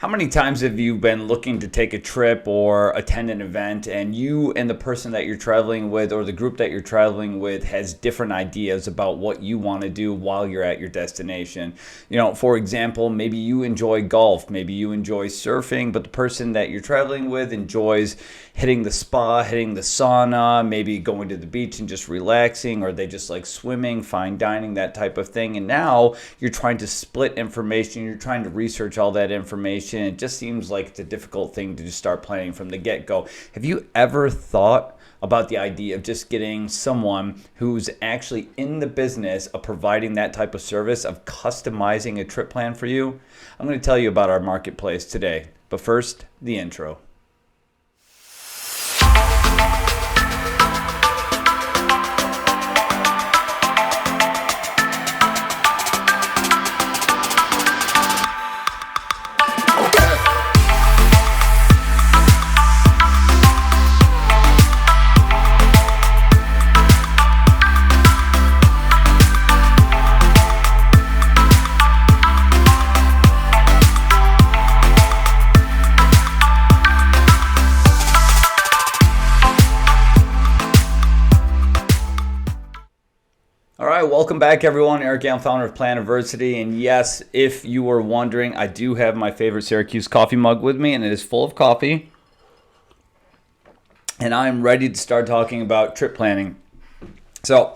How many times have you been looking to take a trip or attend an event and you and the person that you're traveling with or the group that you're traveling with has different ideas about what you want to do while you're at your destination? For example, maybe you enjoy golf, maybe you enjoy surfing, but the person that you're traveling with enjoys hitting the spa, hitting the sauna, maybe going to the beach and just relaxing, or they just like swimming, fine dining, that type of thing. And now you're trying to split information, you're trying to research all that information. It just seems like it's a difficult thing to just start planning from the get-go. Have you ever thought about the idea of just getting someone who's actually in the business of providing that type of service, of customizing a trip plan for you? I'm going to tell you about our marketplace today. But first, the intro. All right, welcome back, everyone. Eric Allen, founder of Planiversity. And yes, if you were wondering, I do have my favorite Syracuse coffee mug with me, and it is full of coffee. And I'm ready to start talking about trip planning. So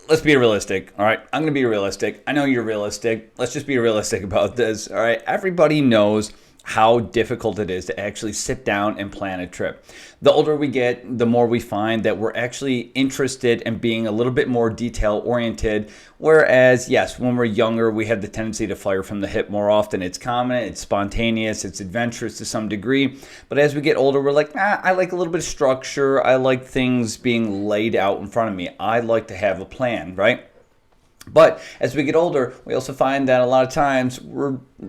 let's be realistic, all right? I'm going to be realistic. I know you're realistic. Let's just be realistic about this, all right? Everybody knows how difficult it is to actually sit down and plan a trip. The older we get, the more we find that we're actually interested in being a little bit more detail oriented. Whereas, yes, when we're younger, we have the tendency to fire from the hip more often. It's common, it's spontaneous, it's adventurous to some degree. But as we get older, we're like, I like a little bit of structure. I like things being laid out in front of me. I like to have a plan, right? But as we get older, we also find that a lot of times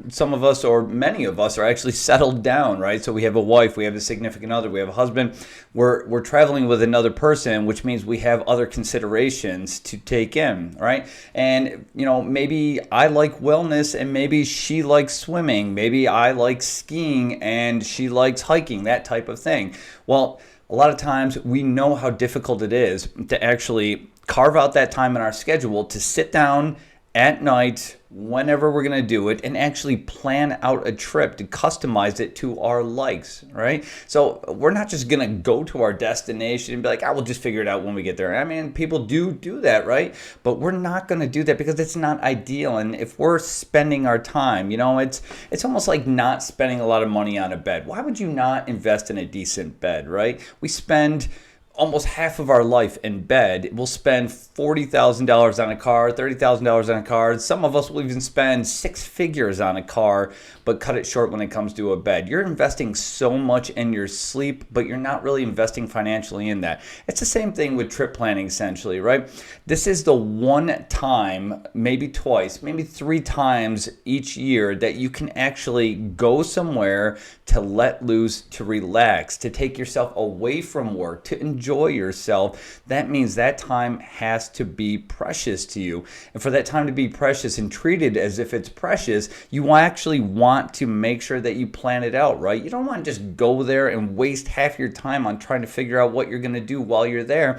some of us or many of us are actually settled down, right? So we have a wife, we have a significant other, we have a husband. We're traveling with another person, which means we have other considerations to take in, right? And, maybe I like wellness and maybe she likes swimming. Maybe I like skiing and she likes hiking, that type of thing. Well, a lot of times we know how difficult it is to actually carve out that time in our schedule to sit down at night, whenever we're going to do it, and actually plan out a trip to customize it to our likes, right? So we're not just going to go to our destination and be like, we'll just figure it out when we get there. I mean, people do that, right? But we're not going to do that because it's not ideal. And if we're spending our time, it's almost like not spending a lot of money on a bed. Why would you not invest in a decent bed, right? We spend almost half of our life in bed. We'll spend $40,000 on a car, $30,000 on a car. Some of us will even spend six figures on a car, but cut it short when it comes to a bed. You're investing so much in your sleep, but you're not really investing financially in that. It's the same thing with trip planning, essentially, right? This is the one time, maybe twice, maybe three times each year that you can actually go somewhere to let loose, to relax, to take yourself away from work, to enjoy yourself. That means that time has to be precious to you. And for that time to be precious and treated as if it's precious, you actually want to make sure that you plan it out, right? You don't want to just go there and waste half your time on trying to figure out what you're going to do while you're there.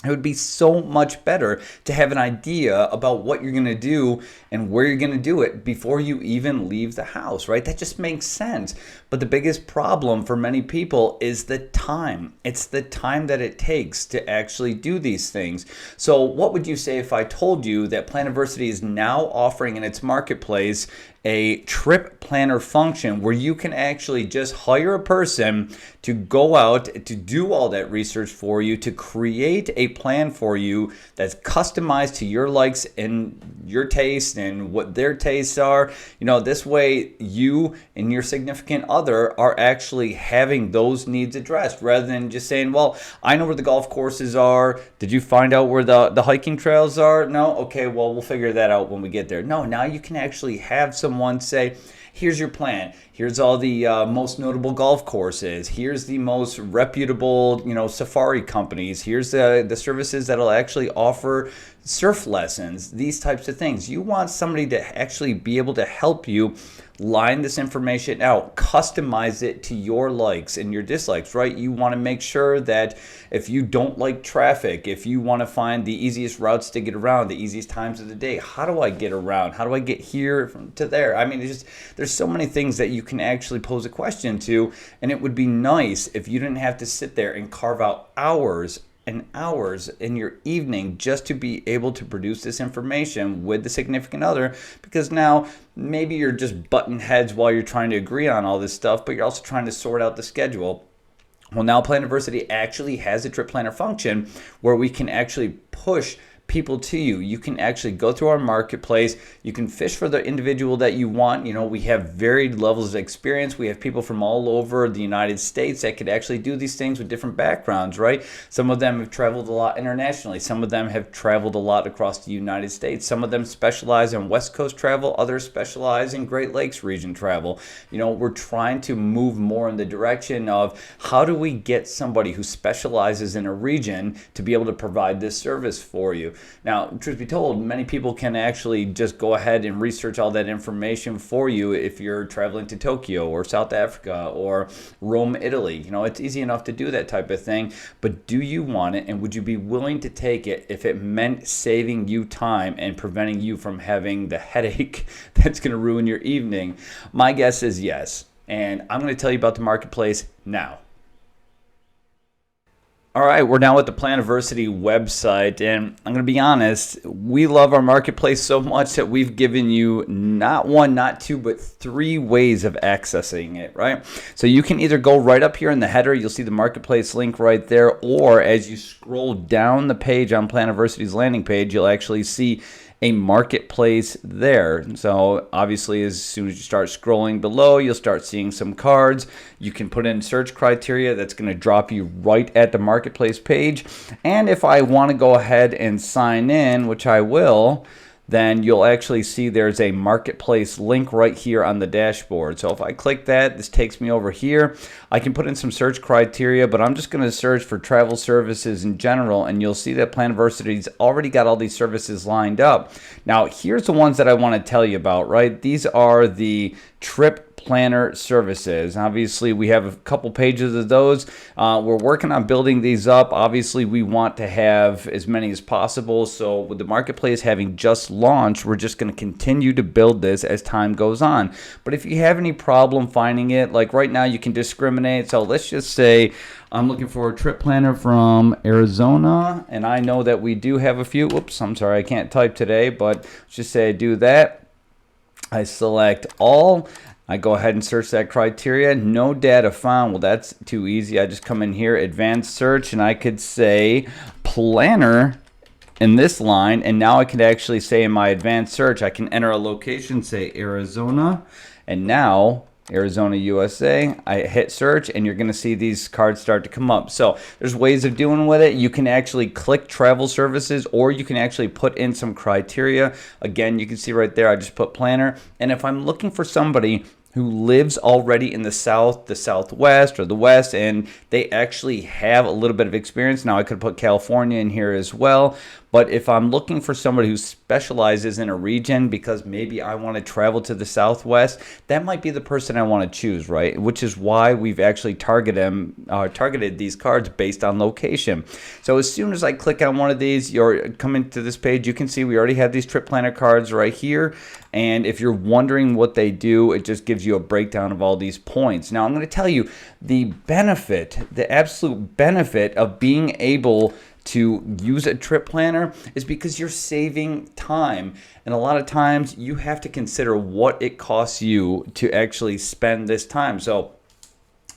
It would be so much better to have an idea about what you're going to do and where you're going to do it before you even leave the house, right? That just makes sense. But the biggest problem for many people is the time. It's the time that it takes to actually do these things. So what would you say if I told you that Planiversity is now offering in its marketplace a trip planner function where you can actually just hire a person to go out to do all that research for you, to create a plan for you that's customized to your likes and your taste and what their tastes are. This way you and your significant other are actually having those needs addressed rather than just saying, well, I know where the golf courses are. Did you find out where the hiking trails are? No? Okay, well, we'll figure that out when we get there. No, now you can actually have someone say, here's your plan. Here's all the most notable golf courses. Here's the most reputable, safari companies. Here's the services that'll actually offer surf lessons, these types of things. You want somebody to actually be able to help you line this information out, customize it to your likes and your dislikes, right? You want to make sure that if you don't like traffic, if you want to find the easiest routes to get around, the easiest times of the day, how do I get around? How do I get here to there? I mean, there's so many things that you can actually pose a question to, and it would be nice if you didn't have to sit there and carve out hours and hours in your evening just to be able to produce this information with the significant other, because now maybe you're just butting heads while you're trying to agree on all this stuff, but you're also trying to sort out the schedule. Well, now Planiversity actually has a trip planner function where we can actually push people to you. You can actually go through our marketplace. You can fish for the individual that you want. You know, we have varied levels of experience. We have people from all over the United States that could actually do these things with different backgrounds, right? Some of them have traveled a lot internationally. Some of them have traveled a lot across the United States. Some of them specialize in West Coast travel. Others specialize in Great Lakes region travel. You know, we're trying to move more in the direction of how do we get somebody who specializes in a region to be able to provide this service for you. Now, truth be told, many people can actually just go ahead and research all that information for you if you're traveling to Tokyo or South Africa or Rome, Italy. You know, it's easy enough to do that type of thing, but do you want it, and would you be willing to take it if it meant saving you time and preventing you from having the headache that's going to ruin your evening? My guess is yes, and I'm going to tell you about the marketplace now. All right, we're now at the Planiversity website, and I'm going to be honest, we love our marketplace so much that we've given you not one, not two, but 3 ways of accessing it, right? So you can either go right up here in the header, you'll see the marketplace link right there, or as you scroll down the page on Planiversity's landing page, you'll actually see a marketplace there. So obviously, as soon as you start scrolling below, you'll start seeing some cards. You can put in search criteria that's going to drop you right at the marketplace page. And if I want to go ahead and sign in, which I will, then you'll actually see there's a marketplace link right here on the dashboard. So if I click that, this takes me over here. I can put in some search criteria, but I'm just going to search for travel services in general, and you'll see that Planiversity's already got all these services lined up. Now, here's the ones that I want to tell you about, right? These are the trip planner services. Obviously, we have a couple pages of those. We're working on building these up. Obviously, we want to have as many as possible. So with the marketplace having just launched, we're just going to continue to build this as time goes on. But if you have any problem finding it, like right now, you can discriminate. So let's just say I'm looking for a trip planner from Arizona, and I know that we do have a few. Whoops, I'm sorry, I can't type today, but let's just say I do that. I select all. I go ahead and search that criteria. No data found. Well, that's too easy. I just come in here, advanced search, and I could say planner in this line. And now I could actually say in my advanced search, I can enter a location, say Arizona. And now Arizona, USA. I hit search, and you're going to see these cards start to come up. So there's ways of doing with it. You can actually click travel services, or you can actually put in some criteria. Again, you can see right there, I just put planner. And if I'm looking for somebody who lives already in the South, the Southwest, or the West, and they actually have a little bit of experience. Now, I could put California in here as well. But if I'm looking for somebody who specializes in a region because maybe I want to travel to the Southwest, that might be the person I want to choose, right? Which is why we've actually targeted these cards based on location. So as soon as I click on one of these, you're coming to this page, you can see we already have these trip planner cards right here. And if you're wondering what they do, it just gives you a breakdown of all these points. Now, I'm going to tell you the benefit, the absolute benefit of being able to use a trip planner is because you're saving time. And a lot of times you have to consider what it costs you to actually spend this time. So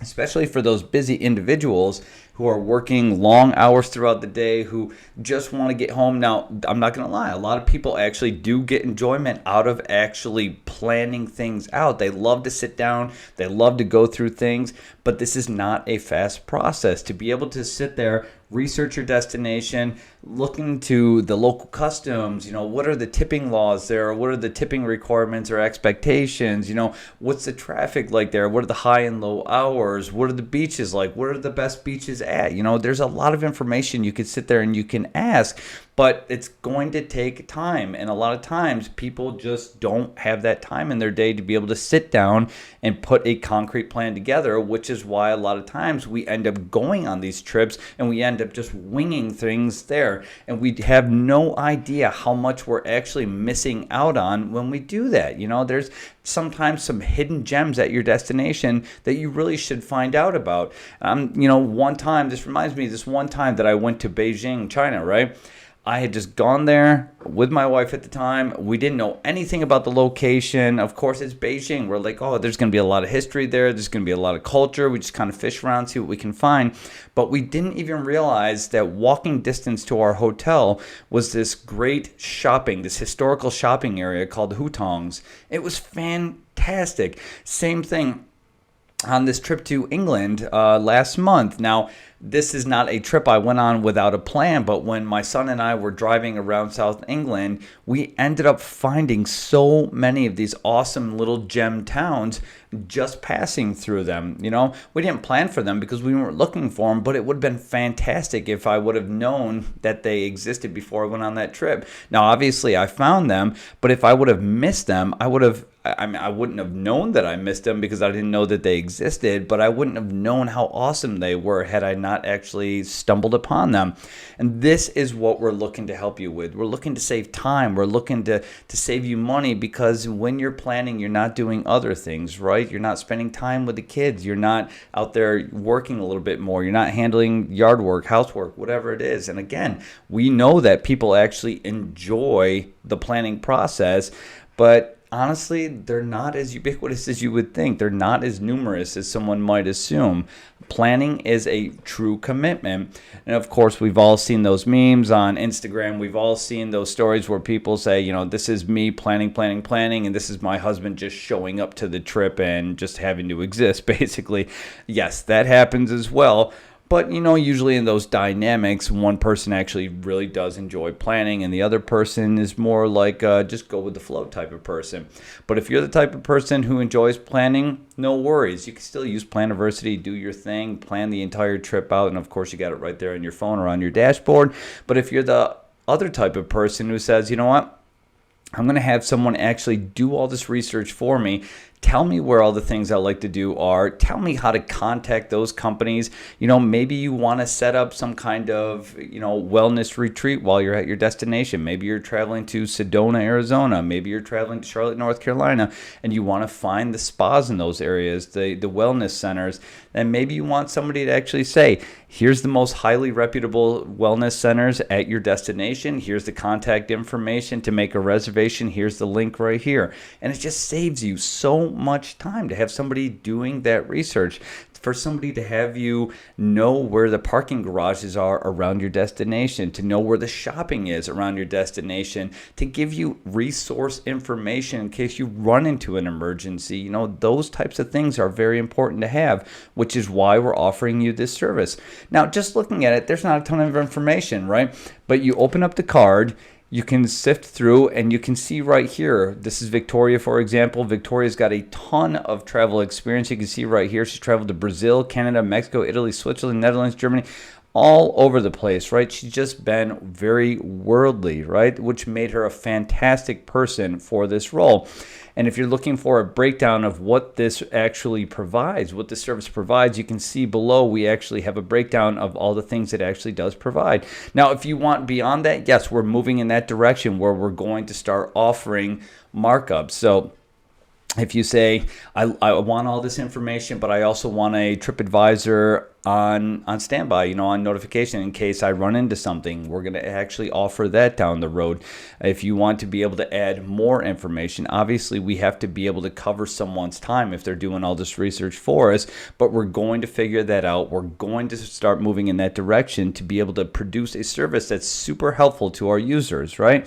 especially for those busy individuals who are working long hours throughout the day, who just want to get home. Now, I'm not going to lie, a lot of people actually do get enjoyment out of actually planning things out. They love to sit down, they love to go through things, but this is not a fast process. To be able to sit there, research your destination, look into the local customs. What are the tipping laws there? What are the tipping requirements or expectations? What's the traffic like there? What are the high and low hours? What are the beaches like? What are the best beaches at? There's a lot of information you could sit there and you can ask, but it's going to take time. And a lot of times people just don't have that time in their day to be able to sit down and put a concrete plan together, which is why a lot of times we end up going on these trips and we end up just winging things there. And we have no idea how much we're actually missing out on when we do that. There's sometimes some hidden gems at your destination that you really should find out about. One time, this reminds me of this one time that I went to Beijing, China, right? I had just gone there with my wife at the time. We didn't know anything about the location. Of course, it's Beijing. We're like, oh, there's going to be a lot of history there. There's going to be a lot of culture. We just kind of fish around, see what we can find. But we didn't even realize that walking distance to our hotel was this great shopping, this historical shopping area called Hutongs. It was fantastic. Same thing on this trip to England last month. Now, this is not a trip I went on without a plan, but when my son and I were driving around South England, we ended up finding so many of these awesome little gem towns just passing through them. We didn't plan for them because we weren't looking for them, but it would have been fantastic if I would have known that they existed before I went on that trip. Now, obviously, I found them, but if I would have missed them, I wouldn't have known that I missed them because I didn't know that they existed, but I wouldn't have known how awesome they were had I not actually stumbled upon them. And this is what we're looking to help you with. We're looking to save time. We're looking to save you money, because when you're planning, you're not doing other things, right? You're not spending time with the kids. You're not out there working a little bit more. You're not handling yard work, housework, whatever it is. And again, we know that people actually enjoy the planning process, but honestly, they're not as ubiquitous as you would think. They're not as numerous as someone might assume. Planning is a true commitment. And of course, we've all seen those memes on Instagram. We've all seen those stories where people say, this is me planning, and this is my husband just showing up to the trip and just having to exist, basically. Yes, that happens as well. But, usually in those dynamics, one person actually really does enjoy planning and the other person is more like just go with the flow type of person. But if you're the type of person who enjoys planning, no worries. You can still use Planiversity, do your thing, plan the entire trip out. And of course, you got it right there on your phone or on your dashboard. But if you're the other type of person who says, you know what, I'm going to have someone actually do all this research for me. Tell me where all the things I like to do are. Tell me how to contact those companies. Maybe you want to set up some kind of, wellness retreat while you're at your destination. Maybe you're traveling to Sedona, Arizona. Maybe you're traveling to Charlotte, North Carolina, and you want to find the spas in those areas, the wellness centers. And maybe you want somebody to actually say, here's the most highly reputable wellness centers at your destination. Here's the contact information to make a reservation. Here's the link right here. And it just saves you so much time to have somebody doing that research, for somebody to have you know where the parking garages are around your destination, to know where the shopping is around your destination, to give you resource information in case you run into an emergency. Those types of things are very important to have, which is why we're offering you this service. Now, just looking at it, there's not a ton of information, right? But you open up the card, you can sift through, and you can see right here, this is Victoria, for example. Victoria's got a ton of travel experience. You can see right here, she's traveled to Brazil, Canada, Mexico, Italy, Switzerland, Netherlands, Germany, all over the place, right? She's just been very worldly, right? Which made her a fantastic person for this role. And if you're looking for a breakdown of what this actually provides, what the service provides, you can see below we actually have a breakdown of all the things it actually does provide. Now, if you want beyond that, yes, we're moving in that direction where we're going to start offering markups. So if you say, I want all this information, but I also want a TripAdvisor on standby, on notification in case I run into something, we're going to actually offer that down the road. If you want to be able to add more information, obviously we have to be able to cover someone's time if they're doing all this research for us, but we're going to figure that out. We're going to start moving in that direction to be able to produce a service that's super helpful to our users, right?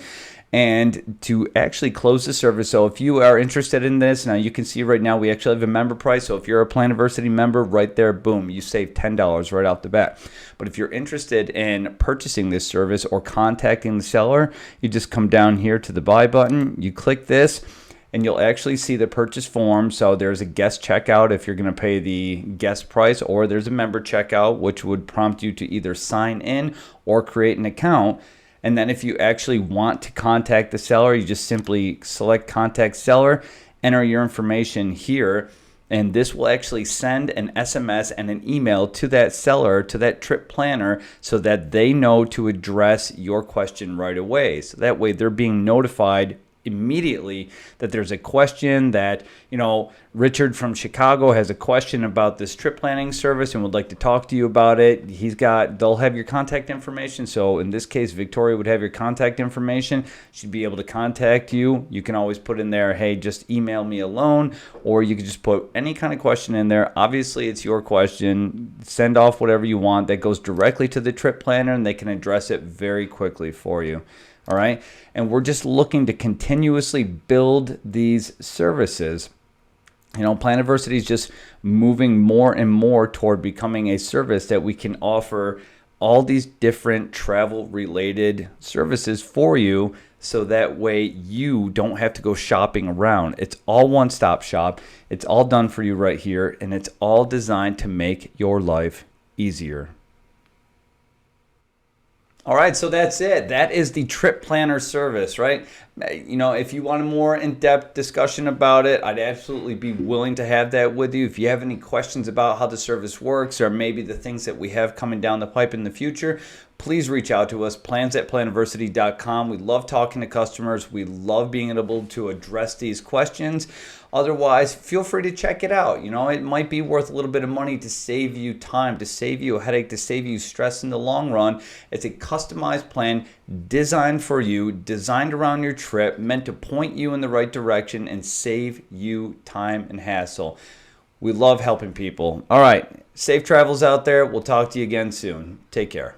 and to actually close the service. So if you are interested in this, now you can see right now we actually have a member price. So if you're a Planiversity member, right there, boom, you save $10 right off the bat. But if you're interested in purchasing this service or contacting the seller, you just come down here to the buy button, you click this, and you'll actually see the purchase form. So there's a guest checkout if you're going to pay the guest price, or there's a member checkout, which would prompt you to either sign in or create an account. And then if you actually want to contact the seller, you just simply select contact seller, enter your information here, and this will actually send an SMS and an email to that seller, to that trip planner, so that they know to address your question right away. So that way they're being notified immediately that there's a question that, Richard from Chicago has a question about this trip planning service and would like to talk to you about it. They'll have your contact information. So in this case, Victoria would have your contact information. She'd be able to contact you. You can always put in there, hey, just email me alone, or you could just put any kind of question in there. Obviously, it's your question. Send off whatever you want. That goes directly to the trip planner, and they can address it very quickly for you. All right. And we're just looking to continuously build these services. Planiversity is just moving more and more toward becoming a service that we can offer all these different travel related services for you. So that way you don't have to go shopping around. It's all one-stop shop. It's all done for you right here. And it's all designed to make your life easier. All right, so that's it. That is the trip planner service, right? If you want a more in-depth discussion about it, I'd absolutely be willing to have that with you. If you have any questions about how the service works, or maybe the things that we have coming down the pipe in the future, please reach out to us, plans@planiversity.com. We love talking to customers. We love being able to address these questions. Otherwise, feel free to check it out. It might be worth a little bit of money to save you time, to save you a headache, to save you stress in the long run. It's a customized plan designed for you, designed around your trip, meant to point you in the right direction and save you time and hassle. We love helping people. All right, safe travels out there. We'll talk to you again soon. Take care.